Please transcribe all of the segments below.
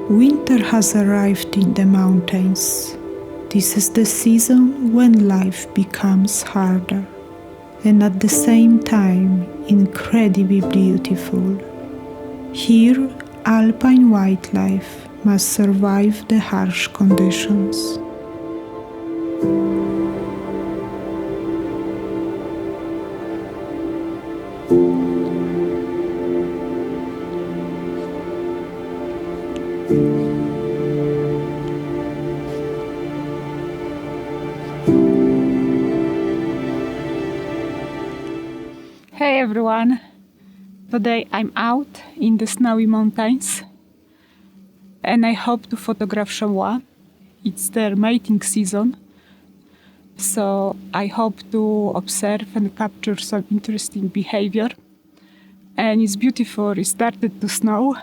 Winter has arrived in the mountains. This is the season when life becomes harder and at the same time incredibly beautiful. Here, alpine wildlife must survive the harsh conditions. Hey everyone! Today I'm out in the snowy mountains and I hope to photograph chamois. It's their mating season, so I hope to observe and capture some interesting behavior. And it's beautiful, it started to snow,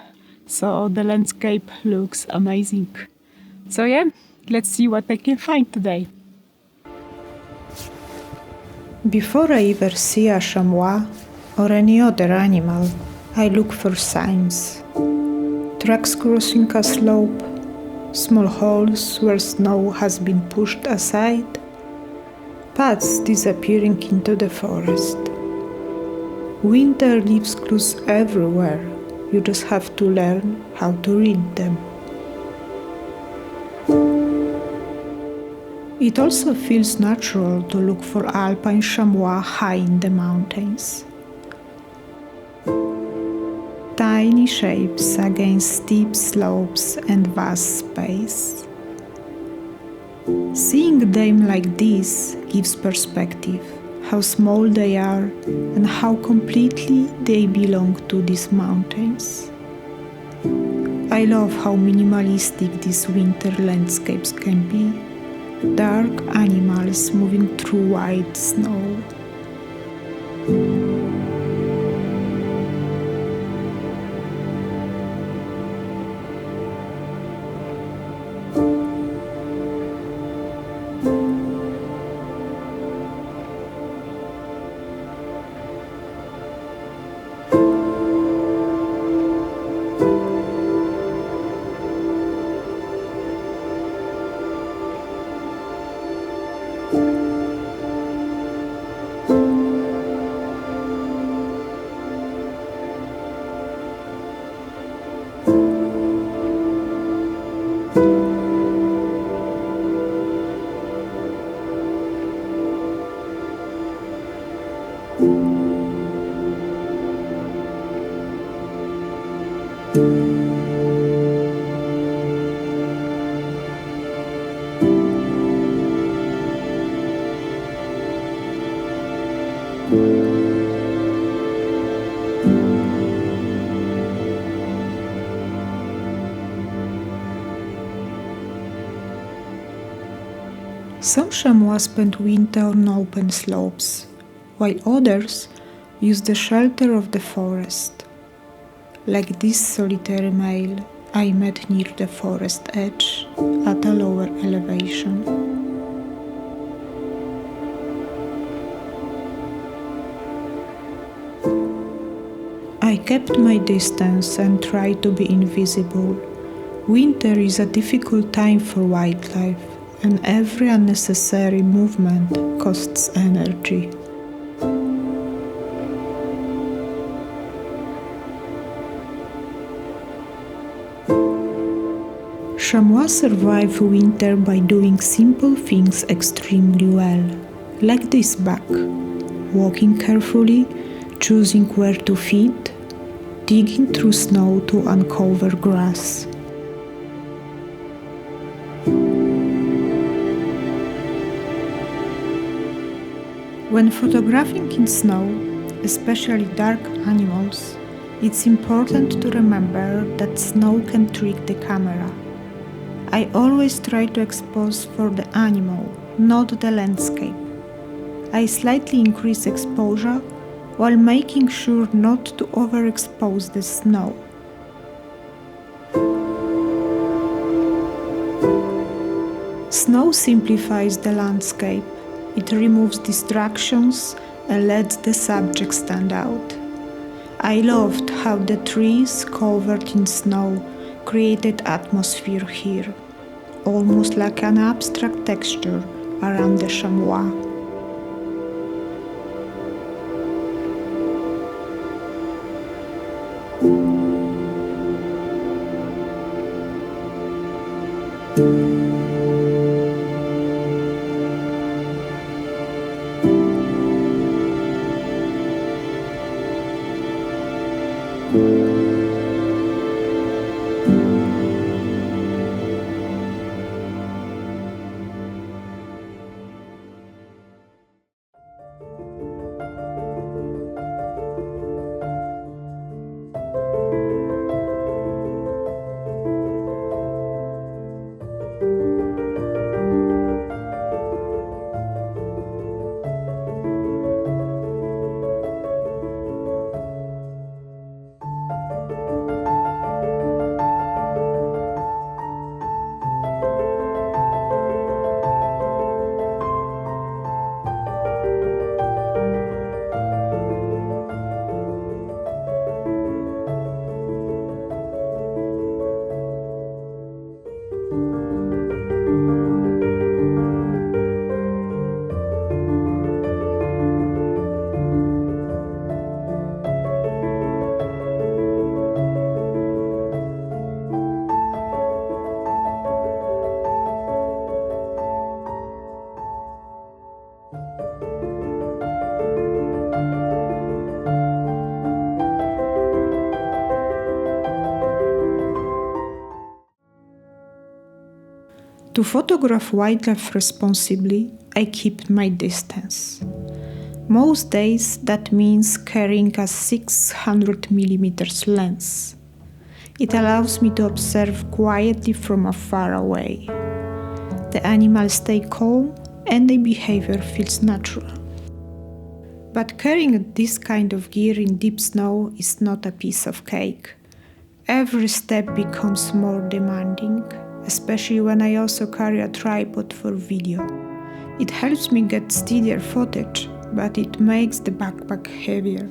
so the landscape looks amazing. So yeah, let's see what I can find today. Before I ever see a chamois or any other animal, I look for signs. Tracks crossing a slope, small holes where snow has been pushed aside, paths disappearing into the forest. Winter leaves clues everywhere, you just have to learn how to read them. It also feels natural to look for Alpine Chamois high in the mountains. Tiny shapes against steep slopes and vast space. Seeing them like this gives perspective, how small they are and how completely they belong to these mountains. I love how minimalistic these winter landscapes can be. Dark animals moving through white snow. Some chamois spend winter on open slopes, while others use the shelter of the forest. Like this solitary male I met near the forest edge at a lower elevation. I kept my distance and tried to be invisible. Winter is a difficult time for wildlife, and every unnecessary movement costs energy. Chamois survive winter by doing simple things extremely well, like this bug: walking carefully, choosing where to feed, digging through snow to uncover grass. When photographing in snow, especially dark animals, it's important to remember that snow can trick the camera. I always try to expose for the animal, not the landscape. I slightly increase exposure while making sure not to overexpose the snow. Snow simplifies the landscape. It removes distractions and lets the subject stand out. I loved how the trees covered in snow created atmosphere here, almost like an abstract texture around the chamois. To photograph wildlife responsibly, I keep my distance. Most days that means carrying a 600mm lens. It allows me to observe quietly from afar away. The animals stay calm and their behavior feels natural. But carrying this kind of gear in deep snow is not a piece of cake. Every step becomes more demanding, especially when I also carry a tripod for video. It helps me get steadier footage, but it makes the backpack heavier.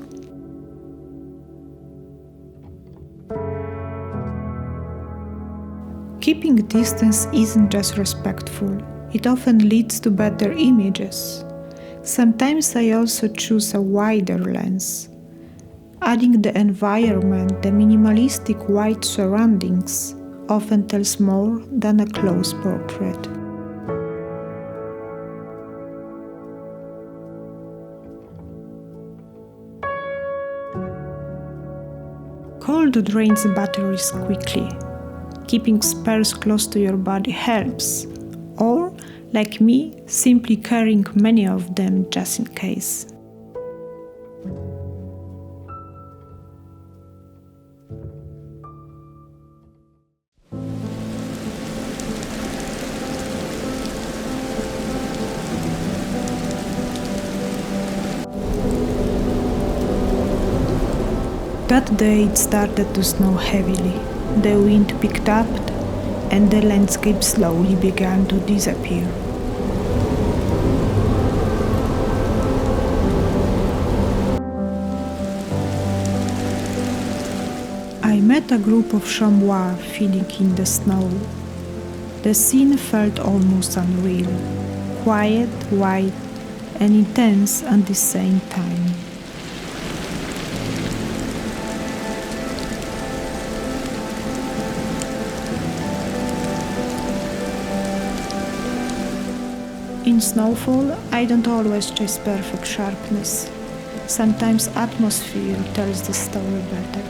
Keeping distance isn't just respectful, it often leads to better images. Sometimes I also choose a wider lens. Adding the environment, the minimalistic white surroundings, often tells more than a close portrait. Cold drains batteries quickly. Keeping spares close to your body helps, or, like me, simply carrying many of them just in case. That day it started to snow heavily. The wind picked up and the landscape slowly began to disappear. I met a group of chamois feeding in the snow. The scene felt almost unreal, quiet, white, and intense at the same time. In snowfall, I don't always chase perfect sharpness. Sometimes atmosphere tells the story better.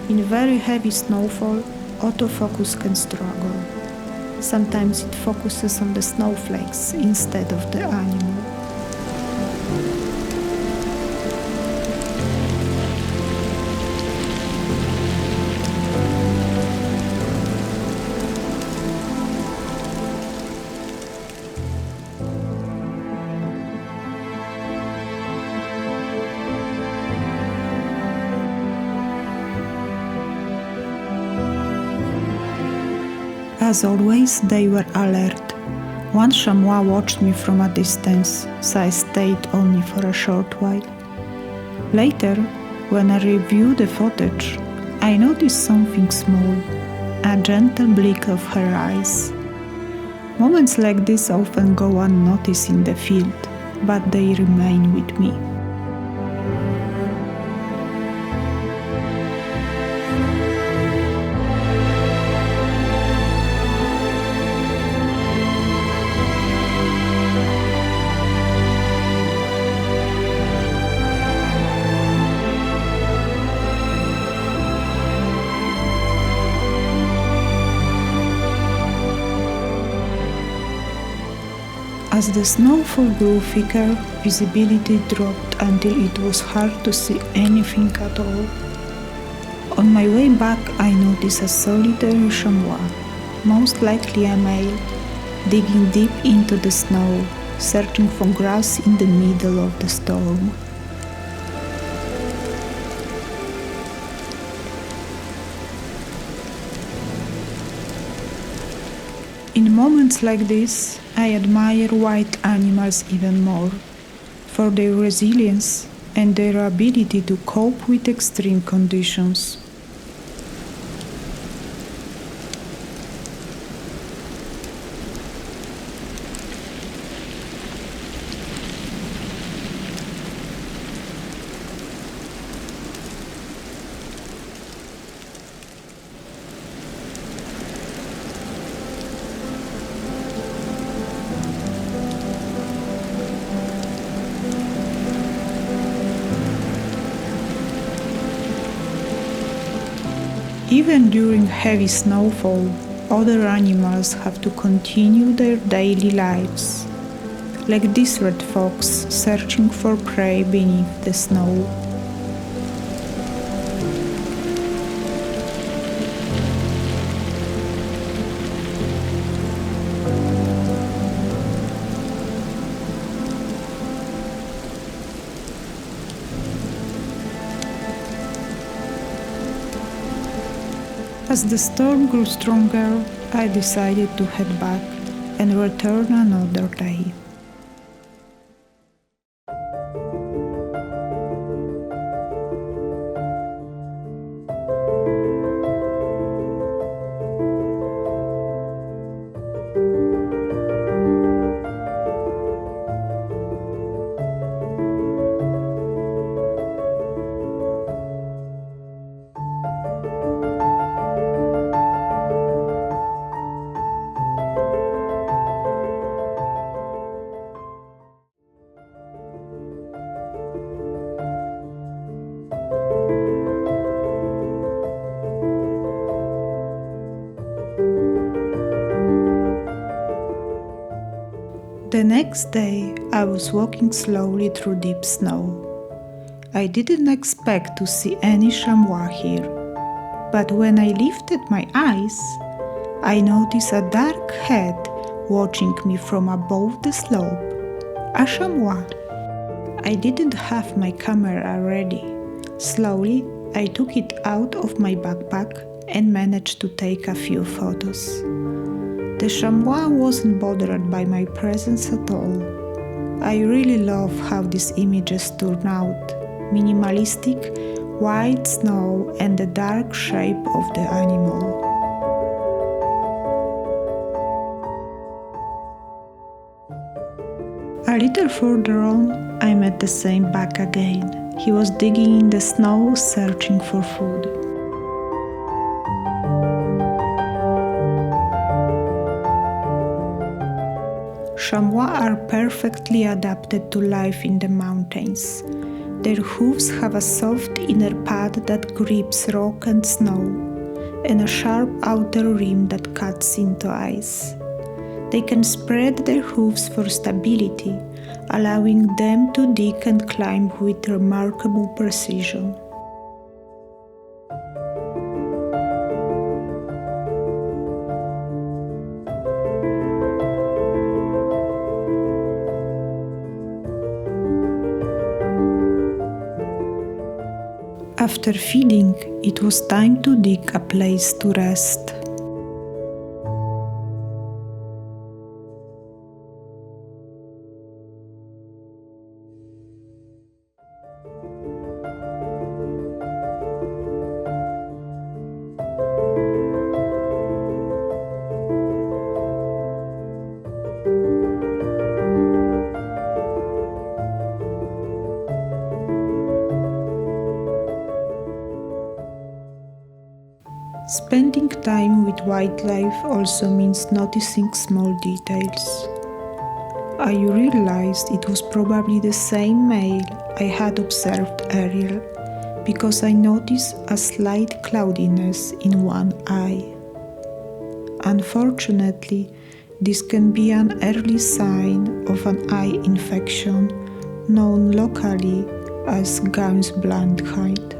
In very heavy snowfall, autofocus can struggle. Sometimes it focuses on the snowflakes instead of the animal. As always, they were alert. One chamois watched me from a distance, so I stayed only for a short while. Later, when I reviewed the footage, I noticed something small. a gentle blink of her eyes. Moments like this often go unnoticed in the field, but they remain with me. As the snowfall grew thicker, visibility dropped until it was hard to see anything at all. On my way back, I noticed a solitary chamois, most likely a male, digging deep into the snow, searching for grass in the middle of the storm. In moments like this, I admire wild animals even more, for their resilience and their ability to cope with extreme conditions. Even during heavy snowfall, other animals have to continue their daily lives, like this red fox searching for prey beneath the snow. As the storm grew stronger, I decided to head back and return another day. The next day, I was walking slowly through deep snow. I didn't expect to see any chamois here, but when I lifted my eyes, I noticed a dark head watching me from above the slope. A chamois. I didn't have my camera ready. Slowly, I took it out of my backpack and managed to take a few photos. The chamois wasn't bothered by my presence at all. I really love how these images turn out. Minimalistic, white snow and the dark shape of the animal. A little further on, I met the same buck again. He was digging in the snow, searching for food. Chamois are perfectly adapted to life in the mountains. Their hooves have a soft inner pad that grips rock and snow, and a sharp outer rim that cuts into ice. They can spread their hooves for stability, allowing them to dig and climb with remarkable precision. After feeding, it was time to dig a place to rest. Spending time with wildlife also means noticing small details. I realized it was probably the same male I had observed earlier because I noticed a slight cloudiness in one eye. Unfortunately, this can be an early sign of an eye infection known locally as gauze blindheit.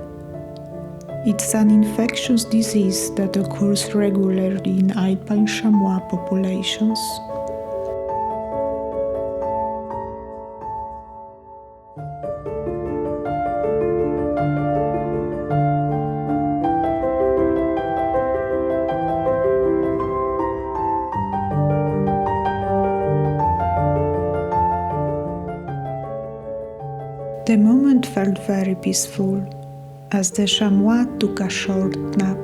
It's an infectious disease that occurs regularly in Alpine Chamois populations. The moment felt very peaceful as the chamois took a short nap.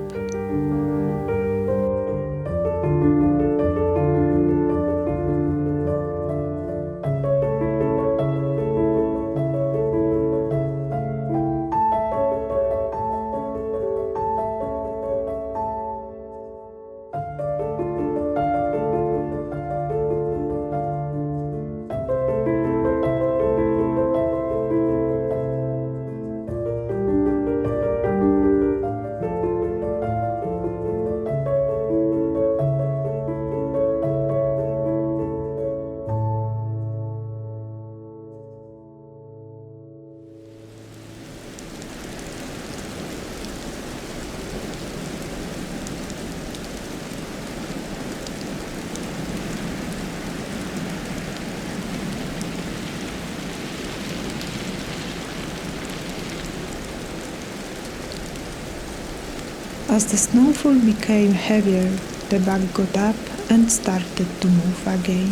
As the snowfall became heavier, the bug got up and started to move again.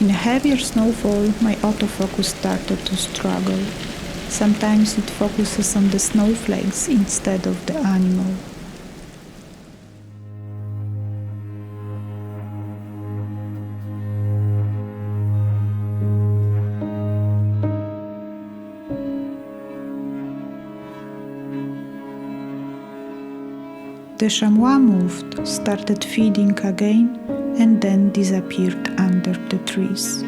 In heavier snowfall, my autofocus started to struggle. Sometimes it focuses on the snowflakes instead of the animal. The chamois moved, started feeding again, and then disappeared under the trees.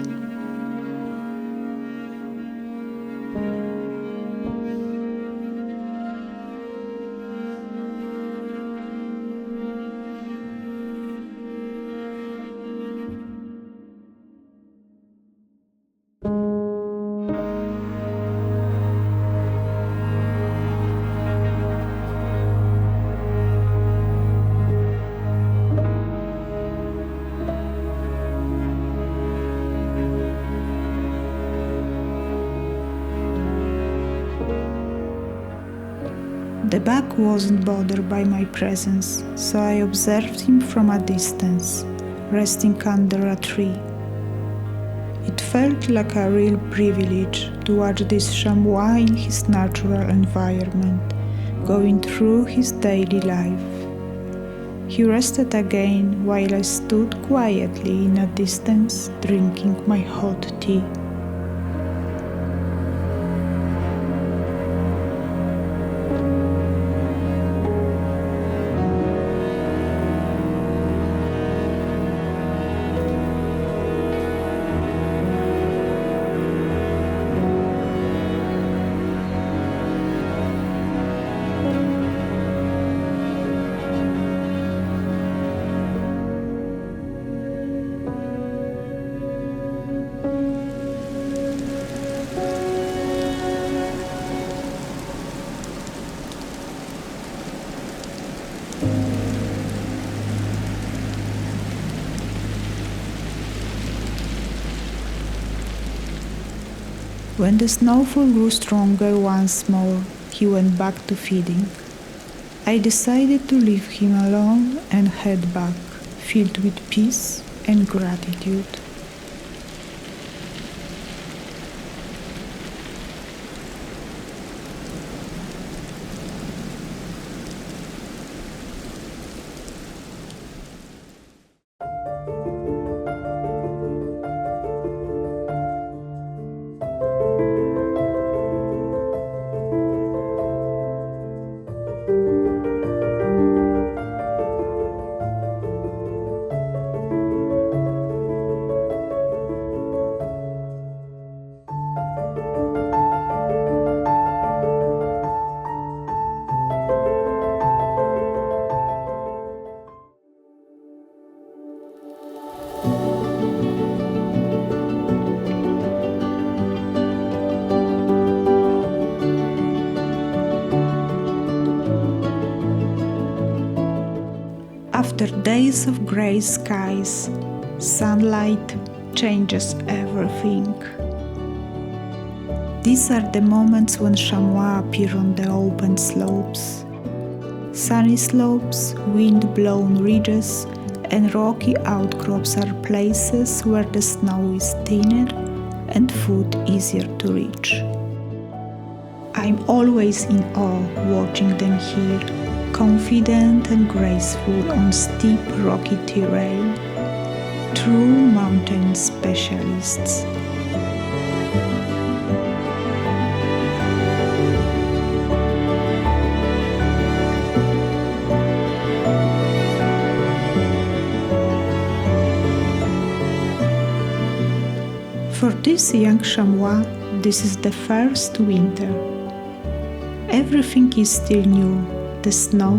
The bug wasn't bothered by my presence, so I observed him from a distance, resting under a tree. It felt like a real privilege to watch this chamois in his natural environment, going through his daily life. He rested again while I stood quietly in a distance, drinking my hot tea. When the snowfall grew stronger once more, he went back to feeding. I decided to leave him alone and head back, filled with peace and gratitude. After days of grey skies, sunlight changes everything. These are the moments when chamois appear on the open slopes. Sunny slopes, wind-blown ridges, and rocky outcrops are places where the snow is thinner and food easier to reach. I'm always in awe watching them here, confident and graceful on steep rocky terrain. True mountain specialists. For this young chamois, this is the first winter. Everything is still new, the snow,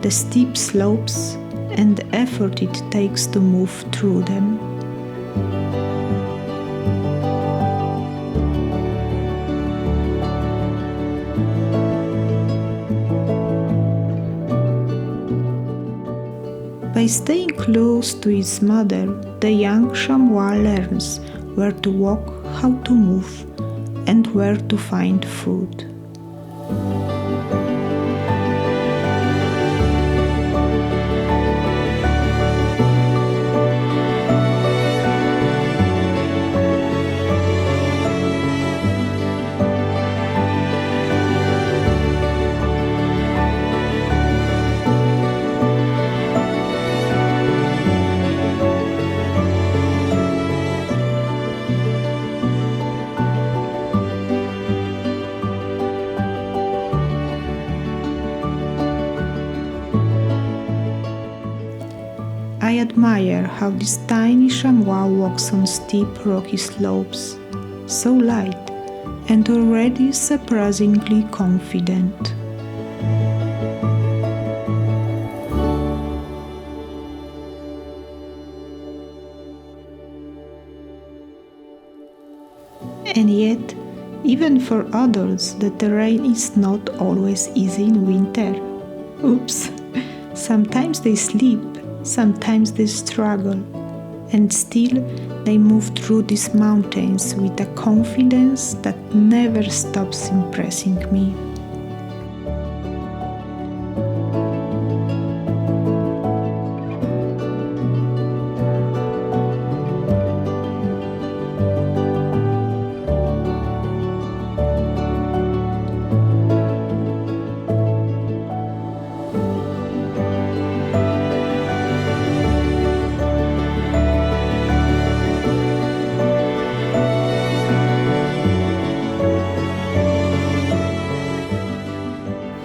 the steep slopes, and the effort it takes to move through them. By staying close to its mother, the young chamois learns where to walk, how to move, and where to find food. I admire how this tiny chamois walks on steep rocky slopes, so light and already surprisingly confident. And yet, even for adults, the terrain is not always easy in winter. Oops! Sometimes they sleep, sometimes they struggle, and still they move through these mountains with a confidence that never stops impressing me.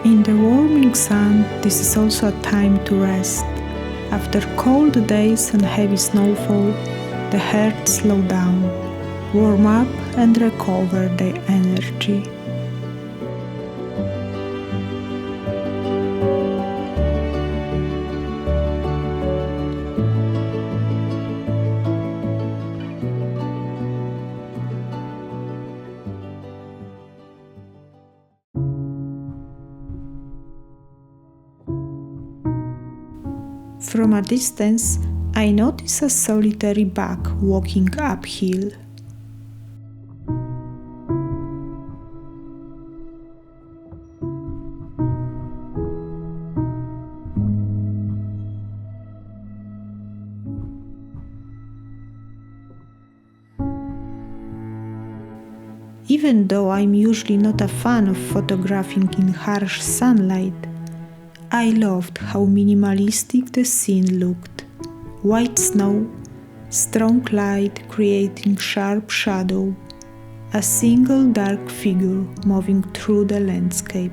In the warming sun, this is also a time to rest. After cold days and heavy snowfall, the herd slow down, warm up and recover their energy. From a distance, I notice a solitary buck walking uphill. Even though I'm usually not a fan of photographing in harsh sunlight, I loved how minimalistic the scene looked. White snow, strong light creating sharp shadow, a single dark figure moving through the landscape.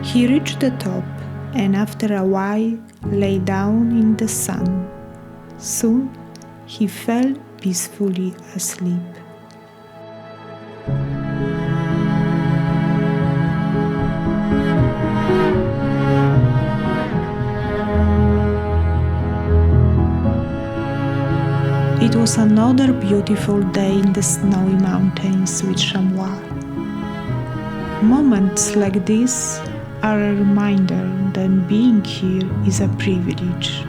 He reached the top and after a while lay down in the sun. Soon he fell peacefully asleep. It was another beautiful day in the snowy mountains with Chamois. Moments like this are a reminder that being here is a privilege.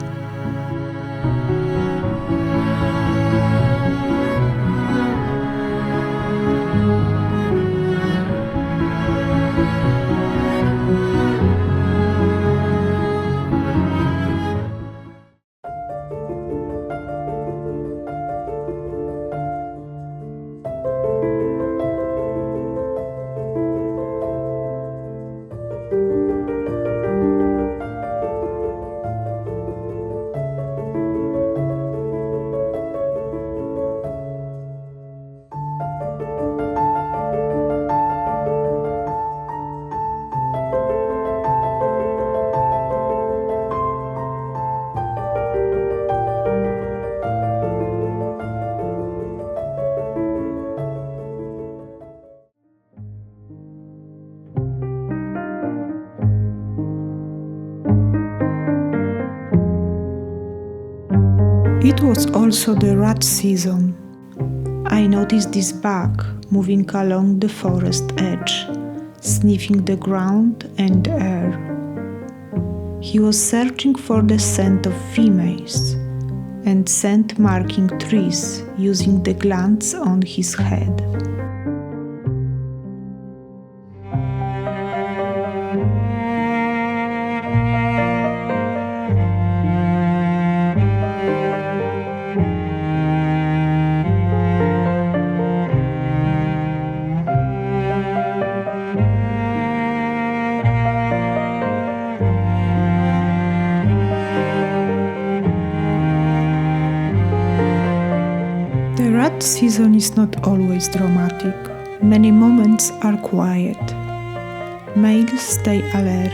It was also the rat season. I noticed this bug moving along the forest edge, sniffing the ground and air. He was searching for the scent of females and scent marking trees using the glands on his head. The rat season is not always dramatic. Many moments are quiet. Males stay alert,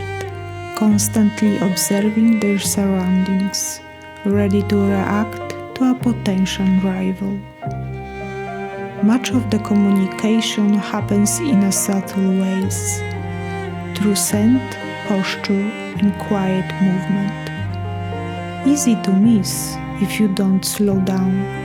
constantly observing their surroundings, ready to react to a potential rival. Much of the communication happens in a subtle ways, through scent, posture, and quiet movement. Easy to miss if you don't slow down.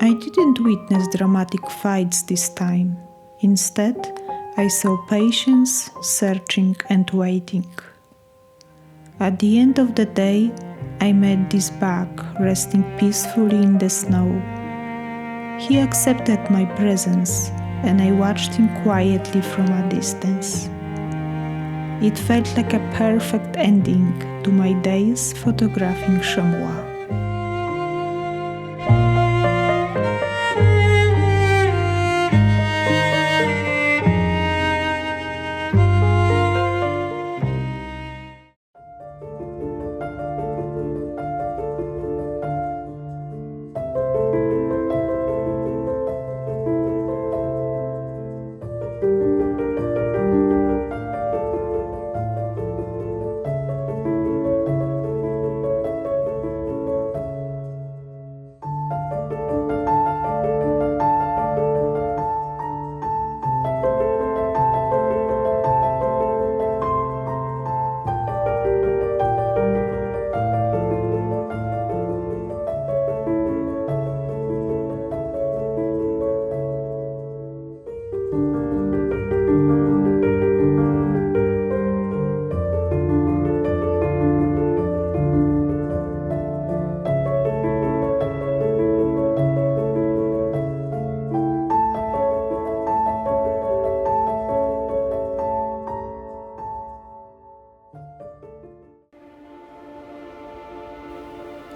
I didn't witness dramatic fights this time. Instead, I saw patience, searching, and waiting. At the end of the day, I met this bug resting peacefully in the snow. He accepted my presence, and I watched him quietly from a distance. It felt like a perfect ending to my days photographing chamois.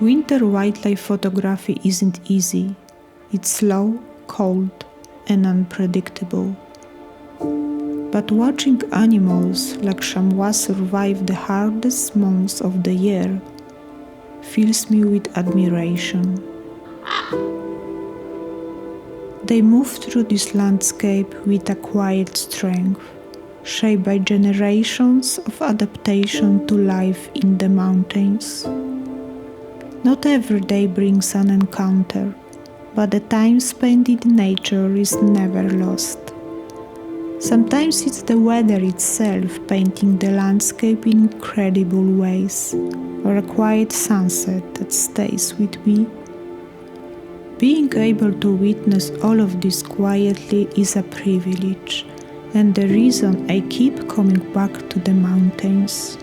Winter wildlife photography isn't easy. It's slow, cold, and unpredictable. But watching animals like chamois survive the hardest months of the year fills me with admiration. They move through this landscape with a quiet strength, shaped by generations of adaptation to life in the mountains. Not every day brings an encounter, but the time spent in nature is never lost. Sometimes it's the weather itself painting the landscape in incredible ways, or a quiet sunset that stays with me. Being able to witness all of this quietly is a privilege, and the reason I keep coming back to the mountains.